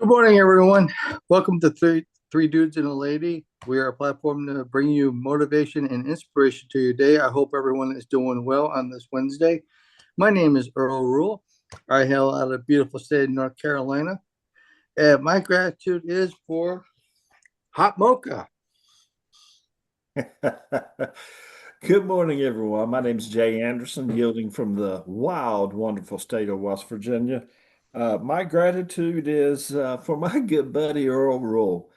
Good morning, everyone. Welcome to Three Dudes and a Lady. We are a platform to bring you motivation and inspiration to your day. I hope everyone is doing well on this Wednesday. My name is Earl. I hail out of the beautiful state of North Carolina. And my gratitude is for hot mocha. Good morning, everyone. My name is Jay Anderson, yielding from the wild, wonderful state of West Virginia. My gratitude is for my good buddy Earl Rule.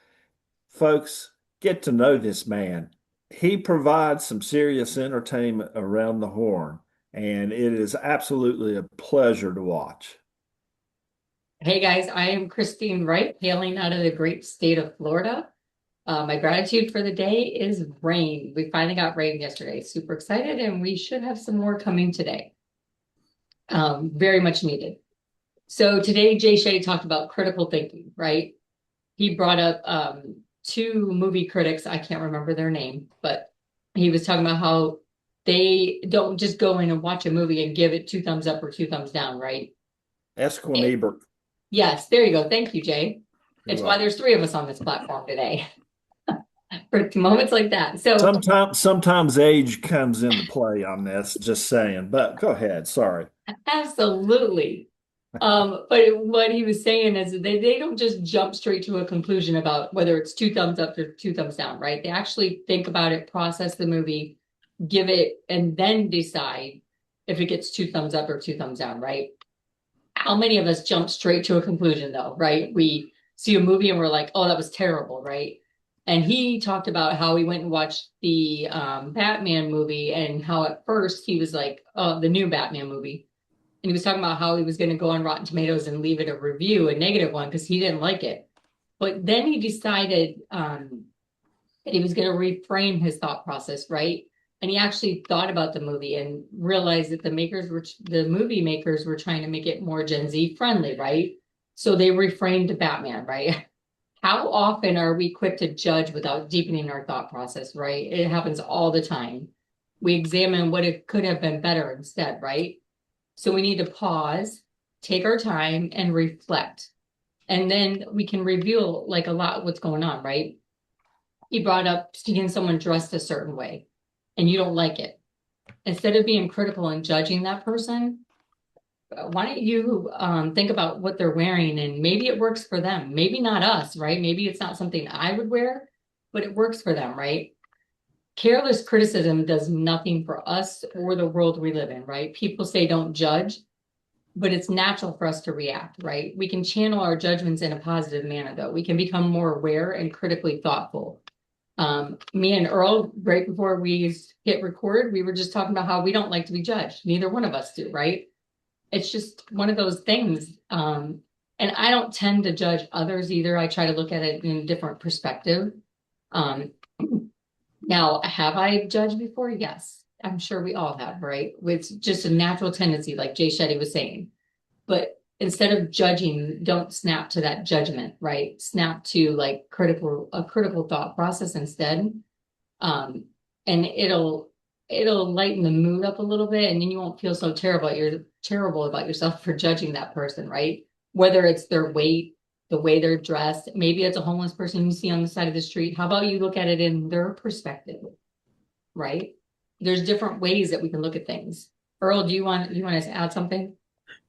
Folks, get to know this man. He provides some serious entertainment around the horn, and it is absolutely a pleasure to watch. Hey guys, I am Christine Wright, hailing out of the great state of Florida. My gratitude for the day is rain. We finally got rain yesterday. Super excited, and we should have some more coming today. Very much needed. So today, Jay Shetty talked about critical thinking, right? He brought up two movie critics. I can't remember their name, but he was talking about how they don't just go in and watch a movie and give it two thumbs up or two thumbs down, right? Esquin Ebert. Yes, there you go. Thank you, Jay. You're It's why welcome. there's three of us on this platform today for moments like that. So Sometimes age comes into play on this, just saying. But go ahead. Sorry. absolutely. But what he was saying is that they don't just jump straight to a conclusion about whether it's two thumbs up or two thumbs down, right? They actually think about it, process the movie, give it, and then decide if it gets two thumbs up or two thumbs down, right? How many of us jump straight to a conclusion though, right? We see a movie and we're like, oh, that was terrible, right? And he talked about how he went and watched the Batman movie and how at first he was like, oh, the new Batman movie. And he was talking about how he was going to go on Rotten Tomatoes and leave it a review, a negative one, because he didn't like it. But then he decided that he was going to reframe his thought process, right? And he actually thought about the movie and realized that the movie makers were trying to make it more Gen Z friendly, right? So they reframed Batman, right? How often are we quick to judge without deepening our thought process, right? It happens all the time. We examine what it could have been better instead, right? So we need to pause, take our time, and reflect. And then we can reveal like a lot what's going on, right? He brought up seeing someone dressed a certain way and you don't like it. Instead of being critical and judging that person, why don't you think about what they're wearing and maybe it works for them. Maybe not us, right? Maybe it's not something I would wear, but it works for them, right? Careless criticism does nothing for us or the world we live in, right? People say don't judge, but it's natural for us to react, right? We can channel our judgments in a positive manner, though. We can become more aware and critically thoughtful. Me and Earl, right before we hit record, we were just talking about how we don't like to be judged. Neither one of us do, right? It's just one of those things. And I don't tend to judge others either. I try to look at it in a different perspective. Um, Now, have I judged before? Yes. I'm sure we all have, right? It's just a natural tendency, like Jay Shetty was saying. But instead of judging, don't snap to that judgment, right? Snap to like a critical thought process instead. Um, and it'll lighten the mood up a little bit, and then you won't feel so terrible about yourself for judging that person, right? Whether it's their weight, the way they're dressed, maybe it's a homeless person you see on the side of the street. How about you look at it in their perspective, right? There's different ways that we can look at things. Earl, do you want to add something?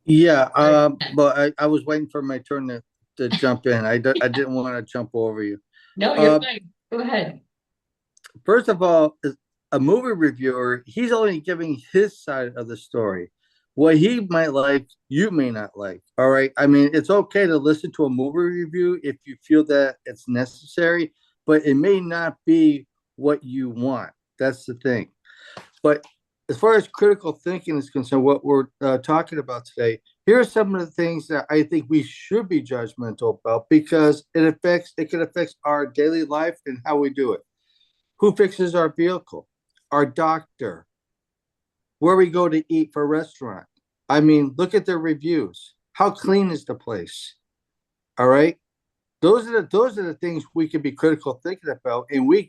Yeah, Or- but I was waiting for my turn to jump in. I didn't want to jump over you. No, you're Uh, fine. Go ahead. First of all, as a movie reviewer, he's only giving his side of the story. What he might like, you may not like. All right. I mean, it's okay to listen to a movie review if you feel that it's necessary, but it may not be what you want. That's the thing. But as far as critical thinking is concerned, what we're talking about today, here are some of the things that I think we should be judgmental about because it can affect our daily life and how we do it. Who fixes our vehicle? Our doctor. Where we go to eat for a restaurant. I mean, look at their reviews. How clean is the place? All right. Those are the things we can be critical thinking about. And we've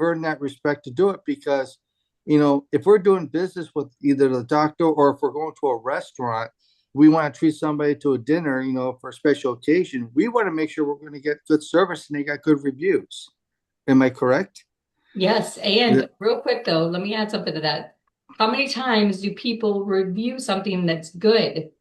earned that respect to do it because if we're doing business with either the doctor or if we're going to a restaurant, we want to treat somebody to a dinner, for a special occasion, we want to make sure we're going to get good service and they got good reviews. Am I correct? Yes, Yeah. and real quick though, let me add something to that. How many times do people review something that's good?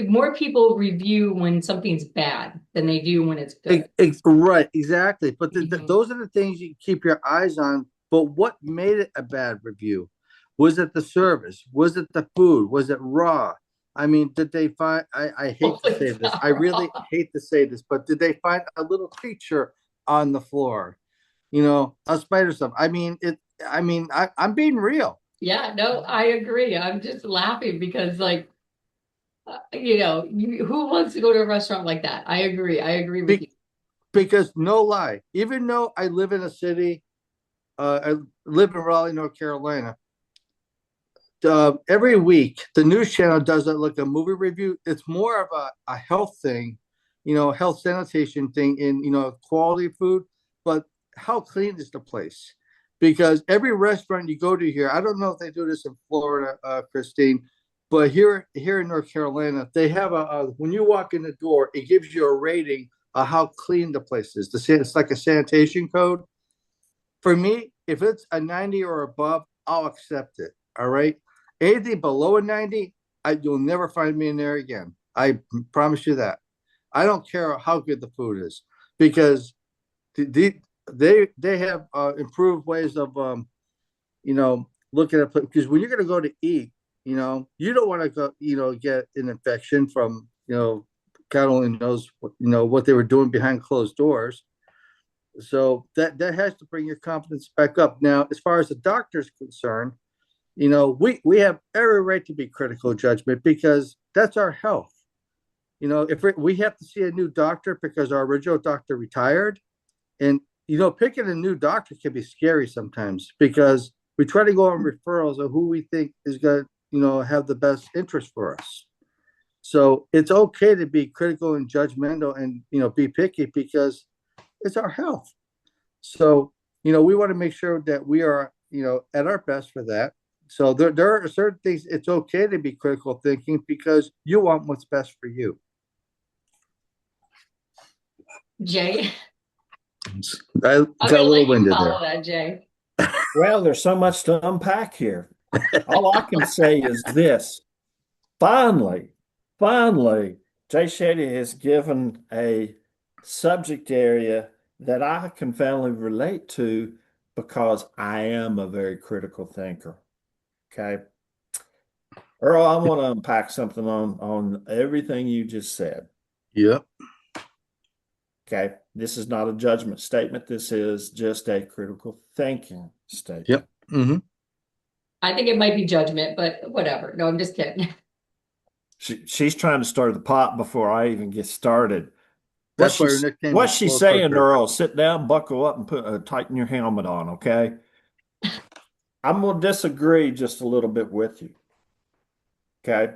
More people review when something's bad than they do when it's good. Right, exactly. But Mhm. those are the things you keep your eyes on. But what made it a bad review? Was it the service? Was it the food? Was it raw? I mean, did they find, I hate to Hopefully say it's this, not I really raw. hate to say this, but did they find a little creature on the floor? A spider stuff. I'm being real. Yeah, no, I agree. I'm just laughing because who wants to go to a restaurant like that? I agree. I agree with you. Be, because no lie, even though I live in a city, I live in Raleigh, North Carolina. Every week the news channel does like a movie review. It's more of a health thing, health sanitation thing in quality food, but how clean is the place? Because every restaurant you go to here, I don't know if they do this in Florida, Christine, but here in North Carolina, they have when you walk in the door, it gives you a rating of how clean the place is. It's like a sanitation code. For me, if it's a 90 or above, I'll accept it. All right. Anything below a 90, you'll never find me in there again. I promise you that. I don't care how good the food is because the, they have improved ways of looking at, because when you're going to go to eat, you don't want to go, get an infection from, God only knows what they were doing behind closed doors. So that has to bring your confidence back up. Now, as far as the doctor's concerned, we have every right to be critical judgment because that's our health. If we have to see a new doctor because our original doctor retired, and picking a new doctor can be scary sometimes because we try to go on referrals of who we think is going to have the best interest for us. So it's okay to be critical and judgmental and be picky because it's our health. So, we want to make sure that we are, at our best for that. So there are certain things it's okay to be critical thinking because you want what's best for you. Jay, I I'm got a gonna little let you winded follow there. that, Jay. Well, there's so much to unpack here. All I can say is this. Finally, finally, Jay Shetty has given a subject area that I can finally relate to because I am a very critical thinker. Okay. Earl, I want to unpack something on everything you just said. Yep. Okay. This is not a judgment statement. This is just a critical thinking statement. Yep. Mm-hmm. I think it might be judgment, but whatever. No, I'm just kidding. She's trying to stir the pot before I even get started. That's why her nickname is What's she Slow saying, Cooker. Earl? Sit down, buckle up, and tighten your helmet on, okay? I'm gonna disagree just a little bit with you, okay?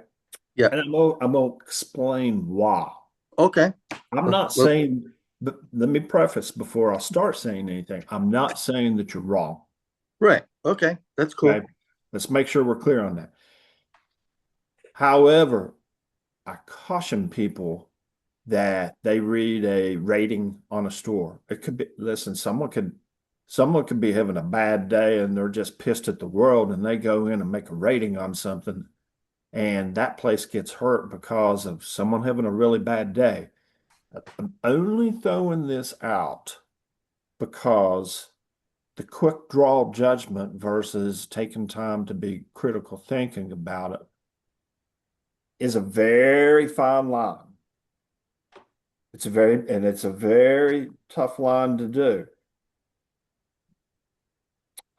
Yeah. And I'm gonna explain why. Okay. I'm not Well, saying, but let me preface before I start saying anything. I'm not saying that you're wrong, right. Okay. That's cool. okay? Let's make sure we're clear on that. However, I caution people that they read a rating on a store. It could be, listen, someone could be having a bad day and they're just pissed at the world and they go in and make a rating on something and that place gets hurt because of someone having a really bad day. I'm only throwing this out because the quick draw judgment versus taking time to be critical thinking about it is a very fine line. It's a very tough line to do.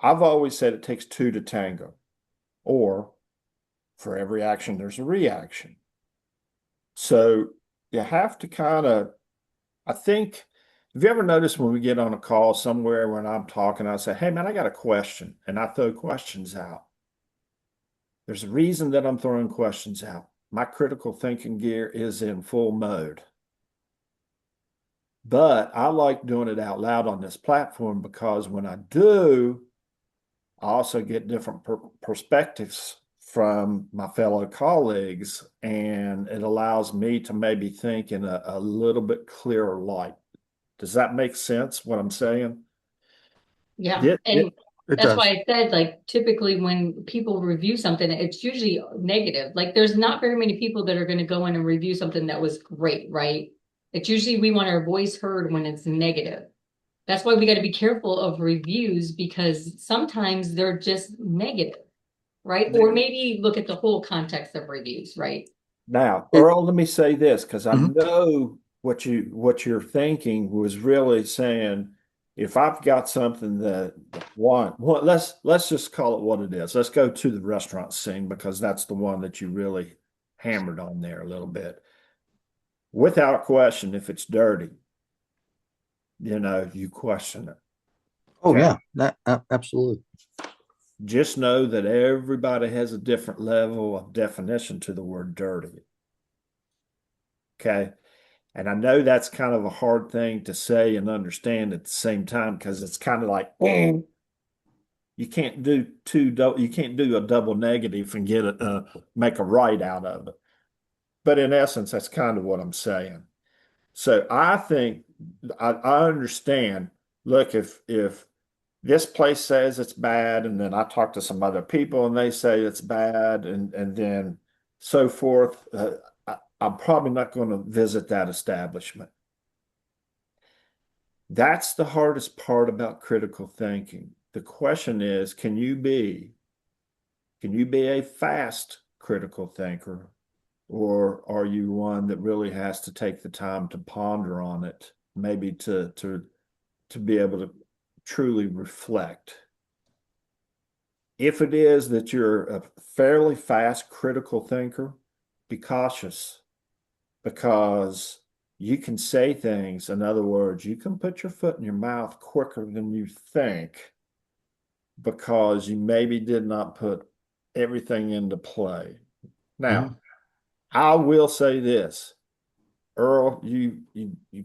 I've always said it takes two to tango, or for every action, there's a reaction. So you have to I think, have you ever noticed when we get on a call somewhere when I'm talking, I say, hey man, I got a question, and I throw questions out. There's a reason that I'm throwing questions out. My critical thinking gear is in full mode. But I like doing it out loud on this platform because when I do, I also get different perspectives from my fellow colleagues, and it allows me to maybe think in a little bit clearer light. Does that make sense, what I'm saying? Yeah. It, it, And It that's why does. I said, like, typically when people review something, it's usually negative. Like, there's not very many people that are going to go in and review something that was great, right? It's usually we want our voice heard when it's negative. That's why we got to be careful of reviews because sometimes they're just negative, right? Or maybe look at the whole context of reviews, right? Now, It, Earl, let me say this because I mhm. know what you're thinking was really saying, if I've got something that let's just call it what it is. Let's go to the restaurant scene because that's the one that you really hammered on there a little bit. Without question, if it's dirty, you question it. Oh Okay. yeah, absolutely. Just know that everybody has a different level of definition to the word dirty. Okay. And I know that's kind of a hard thing to say and understand at the same time because it's kind of like you can't do you can't do a double negative and get it make a right out of it. But in essence, that's kind of what I'm saying. So I think I understand. Look, if this place says it's bad, and then I talk to some other people and they say it's bad, and then so forth, I'm probably not going to visit that establishment. That's the hardest part about critical thinking. The question is, can you be a fast critical thinker, or are you one that really has to take the time to ponder on it, maybe to be able to truly reflect? If it is that you're a fairly fast critical thinker, be cautious because you can say things. In other words, you can put your foot in your mouth quicker than you think because you maybe did not put everything into play. Now, Mhm. I will say this, Earl, you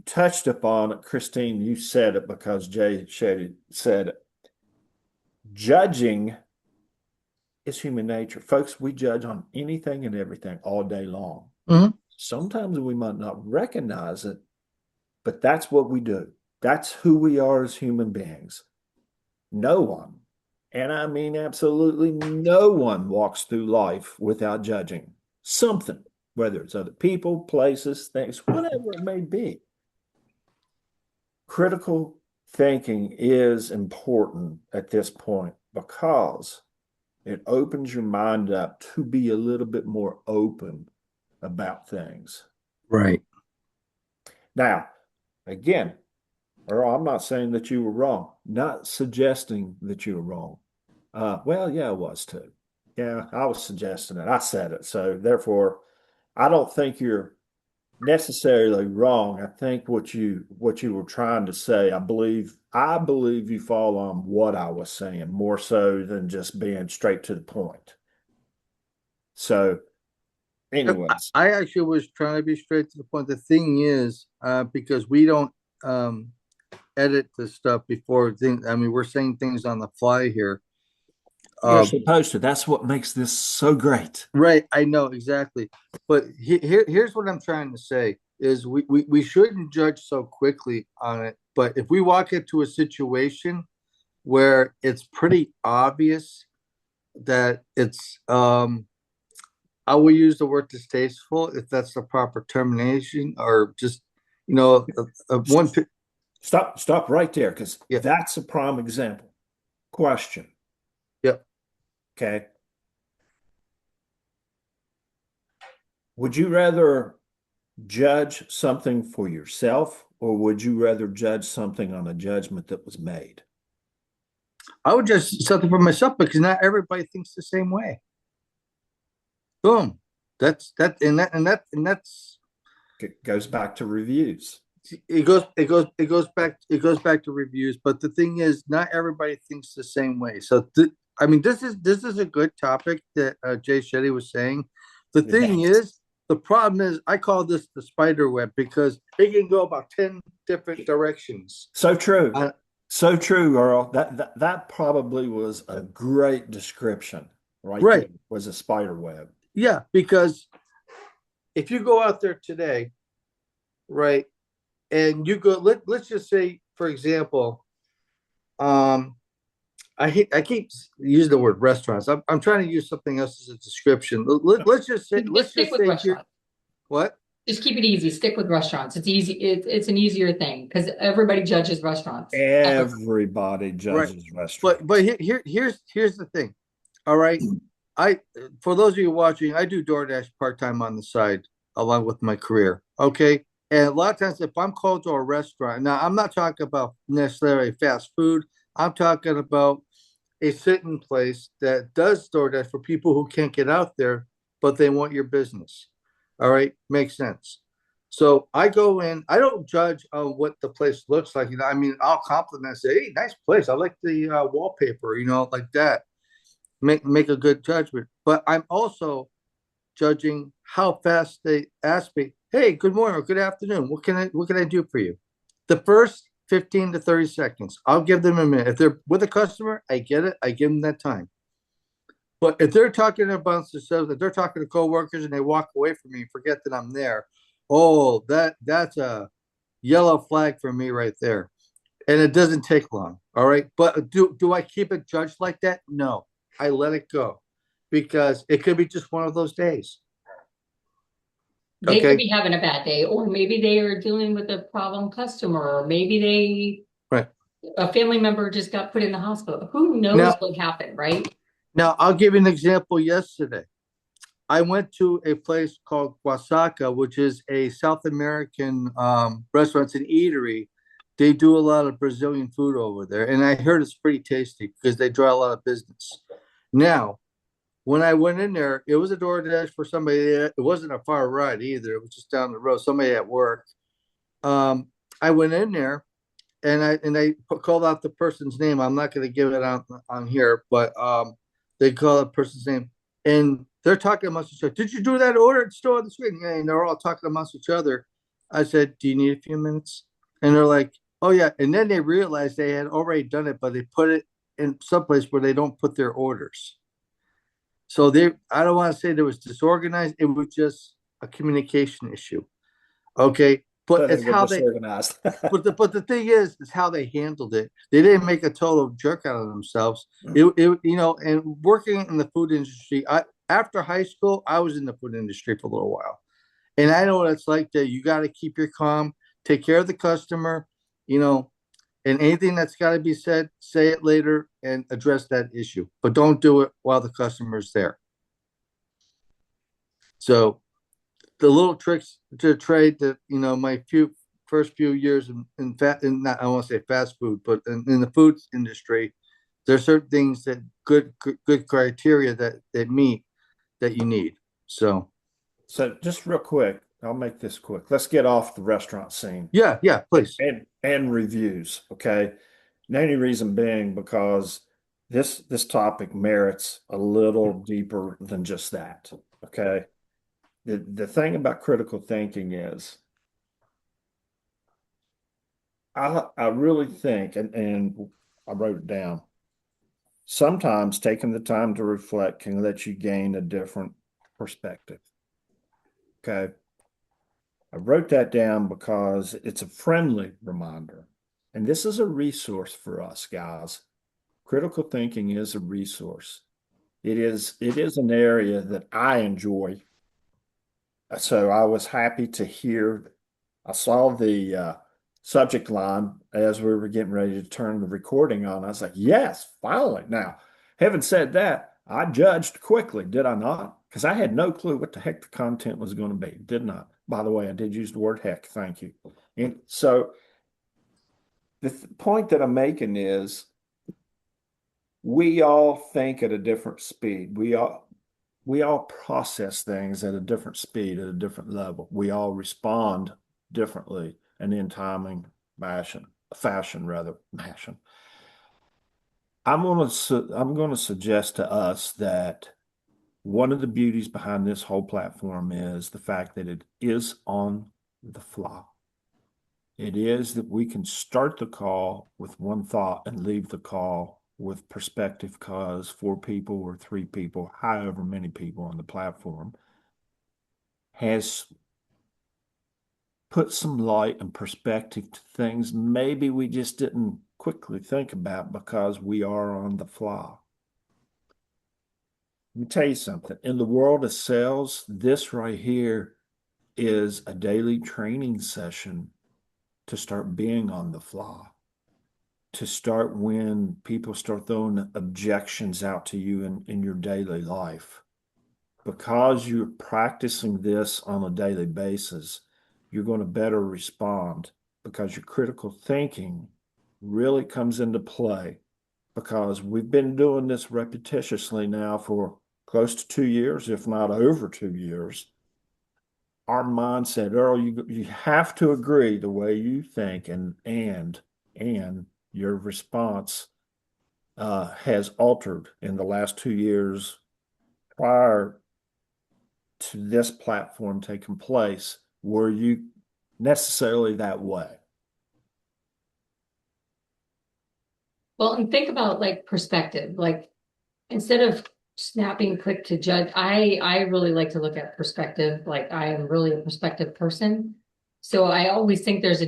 touched upon it. Christine, you said it because Jay Shetty said it. Judging is human nature. Folks, we judge on anything and everything all day long. Mhm. Sometimes we might not recognize it, but that's what we do. That's who we are as human beings. No one, and I mean absolutely no one, walks through life without judging something, whether it's other people, places, things, whatever it may be. Critical thinking is important at this point because it opens your mind up to be a little bit more open about things. Right. Now, again, Earl, I'm not saying that you were wrong, not suggesting that you were wrong. Well, yeah, I was too. Yeah, I was suggesting it. I said it. So therefore, I don't think you're necessarily wrong. I think what you were trying to say, I believe you fall on what I was saying more so than just being straight to the point. So, Yep, anyways, I actually was trying to be straight to the point. The thing is, because we don't edit this stuff before things. I mean, we're saying things on the fly here. you're Uh, supposed to. That's what makes this so great. right. I know exactly. But here's what I'm trying to say is we shouldn't judge so quickly on it. But if we walk into a situation where it's pretty obvious that it's I will use the word distasteful if that's the proper termination, or just one. Stop right there because Yeah, that's a prime example. Question. yeah. Okay. Would you rather judge something for yourself or would you rather judge something on a judgment that was made? I would just something for myself because not everybody thinks the same way. Boom. That's It goes back to reviews. it goes back to reviews. But the thing is, not everybody thinks the same way. So I mean, this is a good topic that Jay Shetty was saying. The thing Yes. is, the problem is, I call this the spider web because it can go about 10 different directions. So true. Uh, So true, Earl. That probably was a great description. right there Right. was a spider web. Yeah, because if you go out there today, right, and you go, let's just say, for example, um, I keep using the word restaurants. I'm trying to use something else as a description. Let's just say, Just stick with here, restaurants. what? Just keep it easy. Stick with restaurants. It's easy. It's an easier thing because everybody judges restaurants. Everybody Right. judges But restaurants. here's the thing. All right. I For those of you watching, I do DoorDash part-time on the side along with my career. Okay. And a lot of times if I'm called to a restaurant, now I'm not talking about necessarily fast food. I'm talking about a sitting place that does DoorDash for people who can't get out there, but they want your business. All right. Makes sense. So I go in, I don't judge what the place looks like. I mean, I'll compliment, say, hey, nice place. I like the wallpaper, like that. Make a good judgment. But I'm also judging how fast they ask me, hey, good morning or good afternoon. What can I do for you? The first 15 to 30 seconds, I'll give them a minute. If they're with a customer, I get it. I give them that time. But if they're talking about themselves, if they're talking to coworkers and they walk away from me and forget that I'm there, oh, that's a yellow flag for me right there. And it doesn't take long. All right. But do I keep it judged like that? No. I let it go because it could be just one of those days. They could Okay. be having a bad day, or maybe they are dealing with a problem customer, or maybe Right. a family member just got put in the hospital. Who knows Now, what happened, right? now I'll give you an example yesterday. I went to a place called Wasaka, which is a South American restaurant and eatery. They do a lot of Brazilian food over there, and I heard it's pretty tasty because they draw a lot of business. Now, when I went in there, it was a DoorDash for somebody. It wasn't a far ride either. It was just down the road. Somebody at work. I went in there and I called out the person's name. I'm not going to give it on here, but they call the person's name, and they're talking amongst each other. Did you do that order? It's still on the screen. Yeah, and they're all talking amongst each other. I said, "Do you need a few minutes?" And they're like, "Oh yeah." And then they realized they had already done it, but they put it in someplace where they don't put their orders. So I don't want to say there was disorganized. It was just a communication issue. Okay, but So they it's were how they disorganized. but the thing is how they handled it. They didn't make a total jerk out of themselves. And working in the food industry, after high school, I was in the food industry for a little while, and I know what it's like. That you got to keep your calm, take care of the customer, you know, and anything that's got to be said, say it later and address that issue, but don't do it while the customer's there. So the little tricks to trade that my first few years in not I won't say fast food, but in the food industry, there's certain things that good criteria that meet that you need. So So just real quick, I'll make this quick. Let's get off the restaurant scene yeah, please. and reviews. Okay. The only reason being because this topic merits a little deeper than just that. Okay. The thing about critical thinking is I really think, and I wrote it down, sometimes taking the time to reflect can let you gain a different perspective. Okay. I wrote that down because it's a friendly reminder. And this is a resource for us, guys. Critical thinking is a resource. It is an area that I enjoy. So I was happy to hear. I saw the subject line as we were getting ready to turn the recording on. I was like, yes, finally. Now, having said that, I judged quickly, did I not? Because I had no clue what the heck the content was going to be, did not. By the way, I did use the word heck. Thank you. And so the point that I'm making is we all think at a different speed. We all process things at a different speed, at a different level. We all respond differently and in timing fashion rather, fashion. I'm going to suggest to us that one of the beauties behind this whole platform is the fact that it is on the fly. It is that we can start the call with one thought and leave the call with perspective cause 4 people or 3 people, however many people on the platform, has put some light and perspective to things maybe we just didn't quickly think about because we are on the fly. Let me tell you something. In the world of sales, this right here is a daily training session to start being on the fly, to start when people start throwing objections out to you in your daily life. Because you're practicing this on a daily basis, you're going to better respond because your critical thinking really comes into play, because we've been doing this repetitiously now for close to 2 years, if not over 2 years. Our mindset, Earl, you have to agree the way you think and your response has altered in the last 2 years prior to this platform taking place. Were you necessarily that way? Well, and think about like perspective, like instead of snapping quick to judge, I really like to look at perspective. Like I am really a perspective person. So I always think there's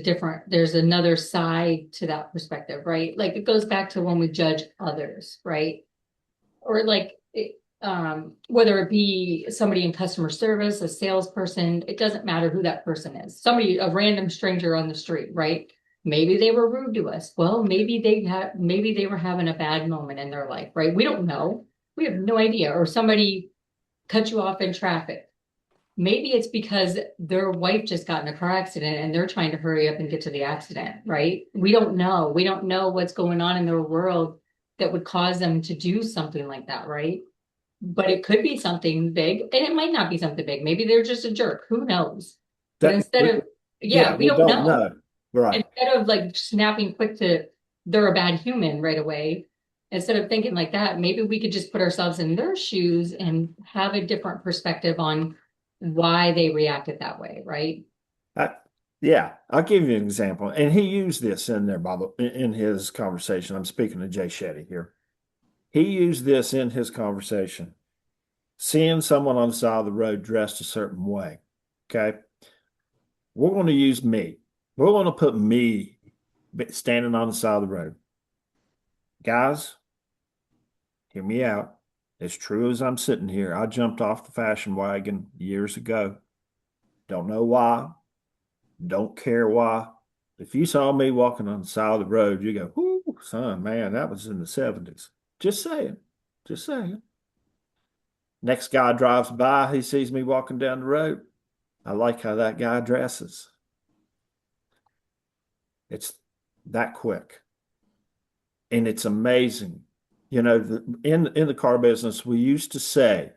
another side to that perspective, right? Like it goes back to when we judge others, right? Or like whether it be somebody in customer service, a salesperson, it doesn't matter who that person is. Somebody, a random stranger on the street, right? Maybe they were rude to us. Well, maybe they were having a bad moment in their life, right? We don't know. We have no idea. Or somebody cut you off in traffic. Maybe it's because their wife just got in a car accident and they're trying to hurry up and get to the accident, right? We don't know. We don't know what's going on in their world that would cause them to do something like that, right? But it could be something big, and it might not be something big. Maybe they're just a jerk. Who knows? But instead of, yeah, we don't know. Right. Instead of like snapping quick to they're a bad human right away, instead of thinking like that, maybe we could just put ourselves in their shoes and have a different perspective on why they reacted that way, right? Yeah, I'll give you an example. And he used this in there in his conversation. I'm speaking to Jay Shetty here. He used this in his conversation. Seeing someone on the side of the road dressed a certain way. Okay. We're going to use me. We're going to put me standing on the side of the road. Guys, hear me out. As true as I'm sitting here, I jumped off the fashion wagon years ago. Don't know why. Don't care why. If you saw me walking on the side of the road, you go, "Whoo, son, man, that was in the 70s." Just saying. Just saying. Next guy drives by, he sees me walking down the road. I like how that guy dresses. It's that quick. And it's amazing. You know, in the car business, we used to say,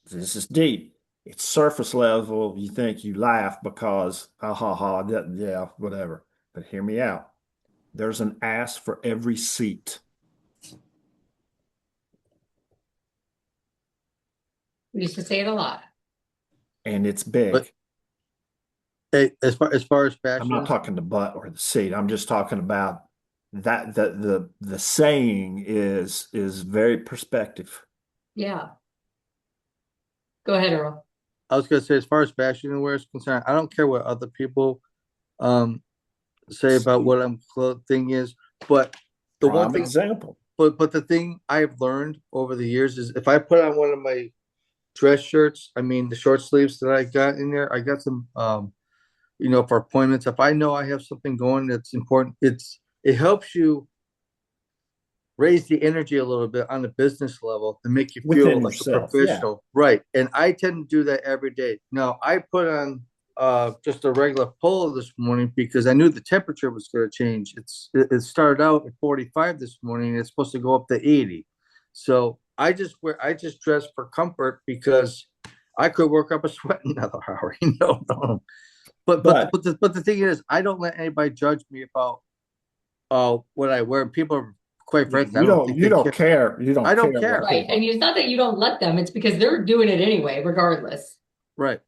this is deep. It's surface level. You think you laugh because, yeah, whatever. But hear me out. There's an ass for every seat. We used to say it a lot. And it's big. But hey, as far as fashion, I'm not talking the butt or the seat. I'm just talking about that the saying is very perspective. Yeah. Go ahead, Earl. I was gonna say, as far as fashion wear is concerned, I don't care what other people say about what I'm clothing is, but the one thing Example. but the thing I've learned over the years is if I put on one of my dress shirts, I mean the short sleeves that I got in there, I got some for appointments. If I know I have something going that's important, it helps you raise the energy a little bit on the business level to make you feel Within like yourself, a professional. Right. And I tend to do that every day. Now I put on just a regular polo this morning because I knew the temperature was going to change. It started out at 45 this morning and it's supposed to go up to 80. So I just dress for comfort because I could work up a sweat in another hour, But the thing is, I don't let anybody judge me about what I wear. People are quite frankly, I don't think you they don't care. care. You don't I don't care care. what Right. And it's not that you don't let them, it's because they're doing it anyway, regardless. Right.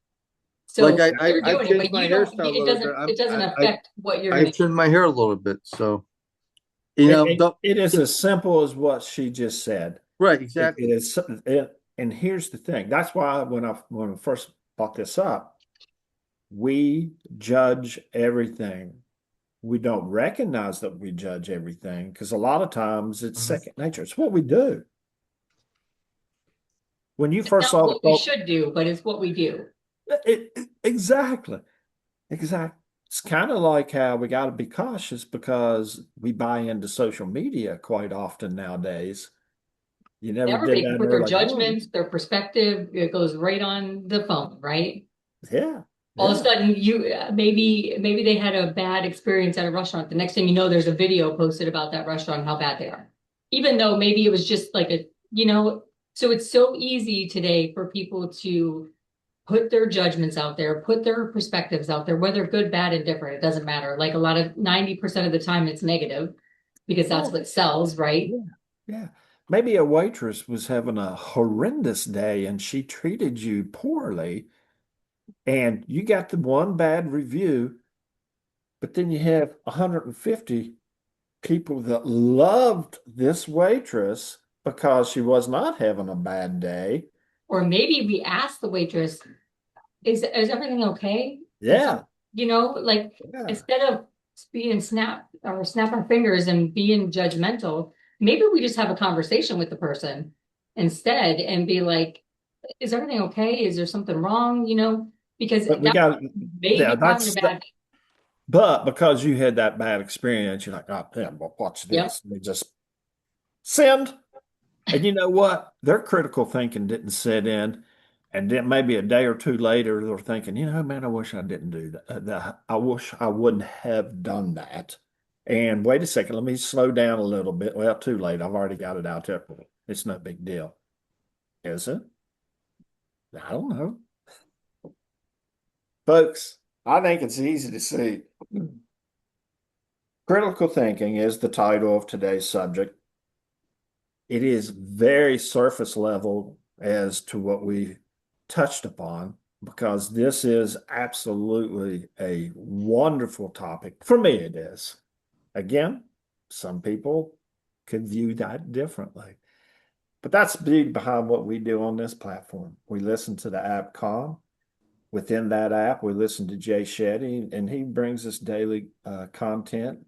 So Like they're I've doing it, changed but my you don't, hairstyle a little bit. it doesn't affect what you're gonna I've trimmed my hair a little bit. So You know, It is as simple as what she just said. right, It exactly. is, and here's the thing. That's why when I first brought this up, we judge everything. We don't recognize that we judge everything because a lot of times it's second nature. It's what we do. When you It's first not saw the what we should do, but it's what we do. exactly. Exactly. It's kind of like how we got to be cautious because we buy into social media quite often nowadays. You never did Everybody can that in put their early on. judgments, their perspective, it goes right on the phone, right? Yeah, All of a yeah. sudden you maybe they had a bad experience at a restaurant. The next thing you know, there's a video posted about that restaurant, how bad they are. Even though maybe it was just like so it's so easy today for people to put their judgments out there, put their perspectives out there, whether good, bad, and different, it doesn't matter. Like a lot of 90% of the time it's negative because that's Yeah, what sells, right? yeah, yeah. Maybe a waitress was having a horrendous day and she treated you poorly, and you got the one bad review, but then you have 150 people that loved this waitress because she was not having a bad day. Or maybe we ask the waitress, is everything okay? Is Yeah, like yeah. instead of being snap our fingers and being judgmental, maybe we just have a conversation with the person instead and be like, is everything okay? Is there something wrong? Because But we that got, yeah, maybe causing a bad. but because you had that bad experience, you're like, oh, damn, well, watch Yep. this. They just send. And you know what? Their critical thinking didn't set in. And then maybe a day or two later, they're thinking, man, I wish I didn't do that. I wish I wouldn't have done that. And wait a second, let me slow down a little bit. Well, too late. I've already got it out there. It's no big deal. Is it? I don't know. Folks, I think it's easy to see. Critical thinking is the title of today's subject. It is very surface level as to what we touched upon because this is absolutely a wonderful topic. For me, it is. Again, some people could view that differently. But that's the beauty behind what we do on this platform. We listen to the app Calm. Within that app, we listen to Jay Shetty, and he brings us daily content,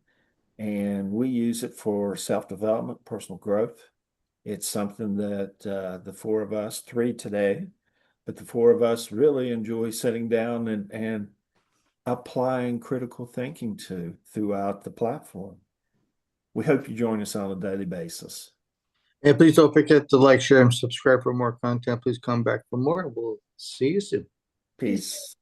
and we use it for self-development, personal growth. It's something that the four of us, three today, but the four of us really enjoy sitting down and applying critical thinking to throughout the platform. We hope you join us on a daily basis. And please don't forget to like, share, and subscribe for more content. Please come back for more. We'll see you soon. Peace.